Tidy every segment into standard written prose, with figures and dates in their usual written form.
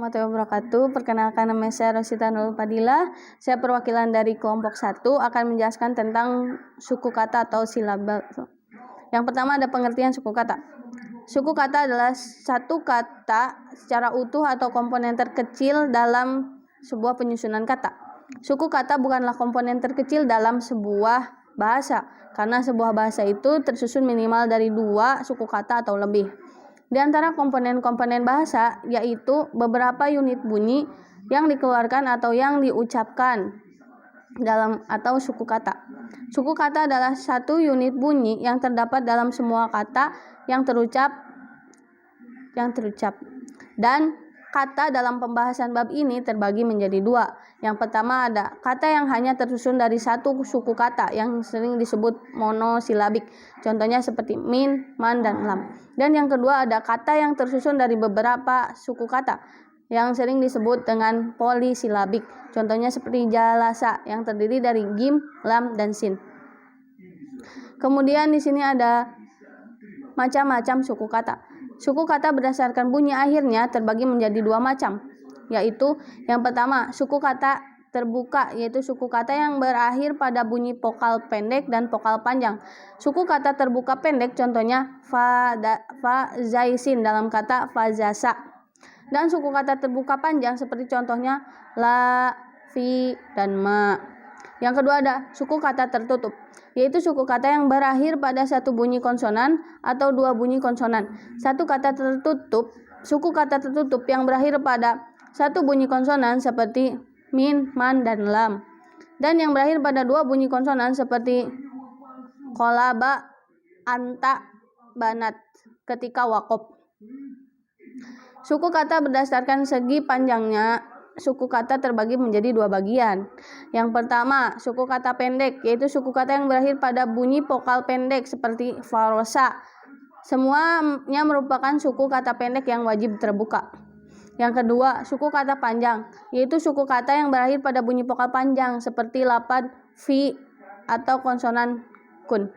warahmatullahi wabarakatuh. Perkenalkan, nama saya Rosita Nurul Fadilah. Saya perwakilan dari kelompok 1 akan menjelaskan tentang suku kata atau silabal. Yang pertama ada pengertian suku kata. Suku kata adalah satu kata secara utuh atau komponen terkecil dalam sebuah penyusunan kata. Suku kata bukanlah komponen terkecil dalam sebuah bahasa, karena sebuah bahasa itu tersusun minimal dari 2 suku kata atau lebih. Di antara komponen-komponen bahasa yaitu beberapa unit bunyi yang dikeluarkan atau yang diucapkan dalam atau suku kata. Suku kata adalah satu unit bunyi yang terdapat dalam semua kata yang terucap. Dan kata dalam pembahasan bab ini terbagi menjadi 2. Yang pertama ada kata yang hanya tersusun dari satu suku kata yang sering disebut monosilabik. Contohnya seperti min, man, dan lam. Dan yang kedua ada kata yang tersusun dari beberapa suku kata yang sering disebut dengan polisilabik. Contohnya seperti jalasa yang terdiri dari gim, lam, dan sin. Kemudian di sini ada macam-macam suku kata. Suku kata berdasarkan bunyi akhirnya terbagi menjadi 2 macam, yaitu yang pertama suku kata terbuka, yaitu suku kata yang berakhir pada bunyi vokal pendek dan vokal panjang. Suku kata terbuka pendek contohnya fa, zaisin dalam kata fazasa. Dan suku kata terbuka panjang seperti contohnya la, fi, dan ma. Yang kedua ada suku kata tertutup, yaitu suku kata yang berakhir pada satu bunyi konsonan atau 2 bunyi konsonan. Suku kata tertutup yang berakhir pada satu bunyi konsonan seperti min, man, dan lam. Dan yang berakhir pada 2 bunyi konsonan seperti kolaba, anta, banat ketika wakob. Suku kata berdasarkan segi panjangnya. Suku kata terbagi menjadi 2 bagian. Yang pertama, suku kata pendek, yaitu suku kata yang berakhir pada bunyi vokal pendek seperti farosa. Semuanya merupakan suku kata pendek yang wajib terbuka. Yang kedua, suku kata panjang, yaitu suku kata yang berakhir pada bunyi vokal panjang seperti lapad fi atau konsonan kun.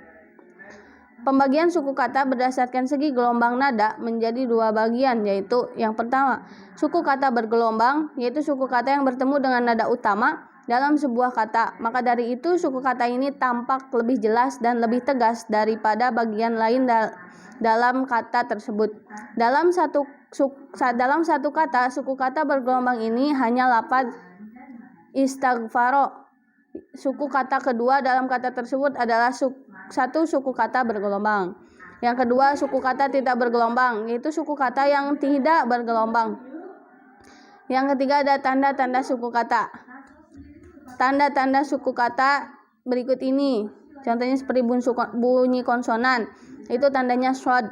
Pembagian suku kata berdasarkan segi gelombang nada menjadi 2 bagian, yaitu yang pertama, suku kata bergelombang, yaitu suku kata yang bertemu dengan nada utama dalam sebuah kata. Maka dari itu suku kata ini tampak lebih jelas dan lebih tegas daripada bagian lain dalam kata tersebut. Dalam satu kata, suku kata bergelombang ini hanya lapad istaghfaro. Suku kata kedua dalam kata tersebut adalah satu suku kata bergelombang. Yang kedua, suku kata tidak bergelombang, yaitu suku kata yang tidak bergelombang. Yang ketiga ada tanda-tanda suku kata. Tanda-tanda suku kata berikut ini. Contohnya seperti bunyi konsonan, itu tandanya shod.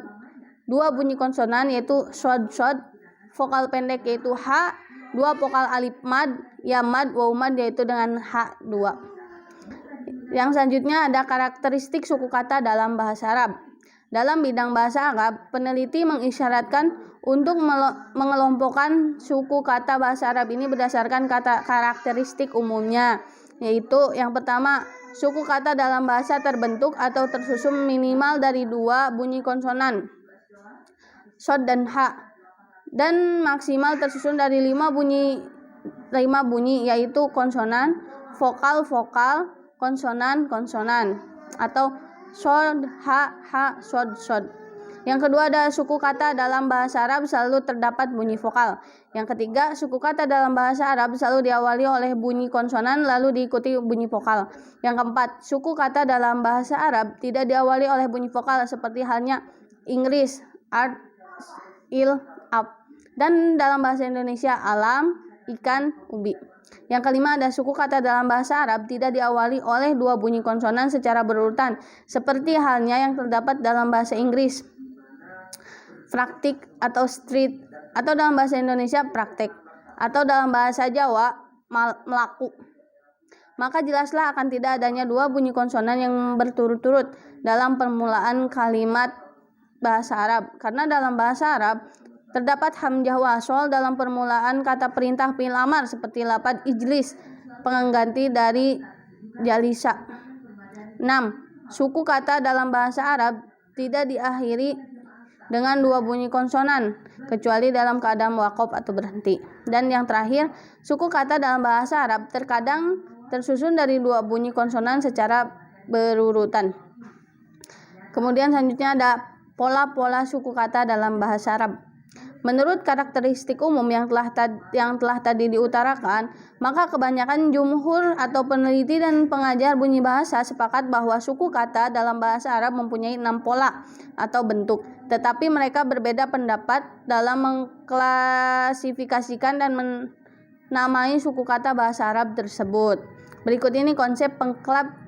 2 bunyi konsonan yaitu shod. Vokal pendek yaitu h. 2 vokal alif mad, ya mad, waw mad yaitu dengan h2. Yang selanjutnya ada karakteristik suku kata dalam bahasa Arab. Dalam bidang bahasa Arab, peneliti mengisyaratkan untuk mengelompokkan suku kata bahasa Arab ini berdasarkan karakteristik umumnya, yaitu yang pertama, suku kata dalam bahasa terbentuk atau tersusun minimal dari 2 bunyi konsonan, shod dan h, dan maksimal tersusun dari 5 bunyi yaitu konsonan, vokal, konsonan atau shod, ha, shod. Yang kedua ada suku kata dalam bahasa Arab selalu terdapat bunyi vokal. Yang ketiga, suku kata dalam bahasa Arab selalu diawali oleh bunyi konsonan lalu diikuti bunyi vokal. Yang keempat, suku kata dalam bahasa Arab tidak diawali oleh bunyi vokal seperti halnya Inggris, art, il, up. Dan dalam bahasa Indonesia alam, ikan, ubi. Yang kelima ada suku kata dalam bahasa Arab tidak diawali oleh 2 bunyi konsonan secara berurutan seperti halnya yang terdapat dalam bahasa Inggris praktik atau street, atau dalam bahasa Indonesia praktek, atau dalam bahasa Jawa melaku. Maka jelaslah akan tidak adanya 2 bunyi konsonan yang berturut-turut dalam permulaan kalimat bahasa Arab, karena dalam bahasa Arab terdapat hamzah wasol dalam permulaan kata perintah fi'il amar seperti lapad ijlis, pengganti dari jalisa. 6. Suku kata dalam bahasa Arab tidak diakhiri dengan dua bunyi konsonan, kecuali dalam keadaan waqaf atau berhenti. Dan yang terakhir, suku kata dalam bahasa Arab terkadang tersusun dari dua bunyi konsonan secara berurutan. Kemudian selanjutnya ada pola-pola suku kata dalam bahasa Arab. Menurut karakteristik umum yang telah tadi diutarakan, maka kebanyakan jumhur atau peneliti dan pengajar bunyi bahasa sepakat bahwa suku kata dalam bahasa Arab mempunyai 6 pola atau bentuk, tetapi mereka berbeda pendapat dalam mengklasifikasikan dan menamai suku kata bahasa Arab tersebut. Berikut ini konsep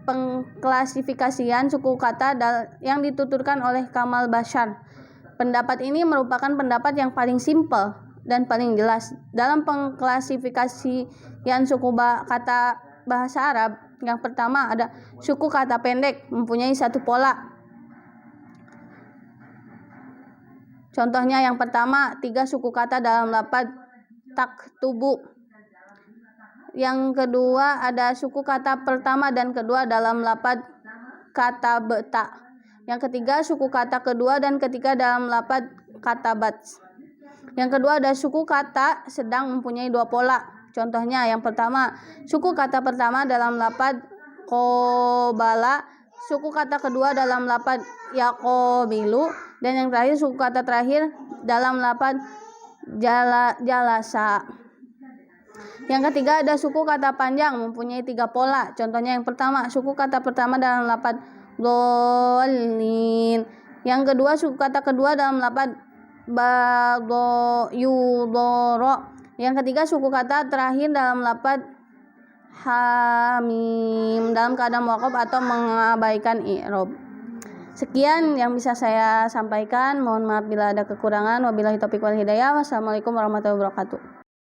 pengklasifikasian suku kata yang dituturkan oleh Kamal Bashar. Pendapat ini merupakan pendapat yang paling simpel dan paling jelas. Dalam pengklasifikasian suku kata bahasa Arab, yang pertama ada suku kata pendek mempunyai 1 pola. Contohnya yang pertama, 3 suku kata dalam lafaz taktubu. Yang kedua ada suku kata pertama dan kedua dalam lafaz kata beta. Yang ketiga suku kata kedua dan ketiga dalam lafaz katabat. Yang kedua ada suku kata sedang mempunyai 2 pola. Contohnya yang pertama, suku kata pertama dalam lafaz qobala, suku kata kedua dalam lafaz yaqobilu, dan yang terakhir suku kata terakhir dalam lafaz jalasa. Yang ketiga ada suku kata panjang mempunyai 3 pola. Contohnya yang pertama, suku kata pertama dalam lafaz dolin. Yang kedua suku kata kedua dalam lafaz yudoro. Yang ketiga suku kata terakhir dalam lafaz hamim dalam keadaan waqaf atau mengabaikan i'rab. Sekian yang bisa saya sampaikan. Mohon maaf bila ada kekurangan. Wabillahi taufiq wal hidayah. Wassalamualaikum warahmatullahi wabarakatuh.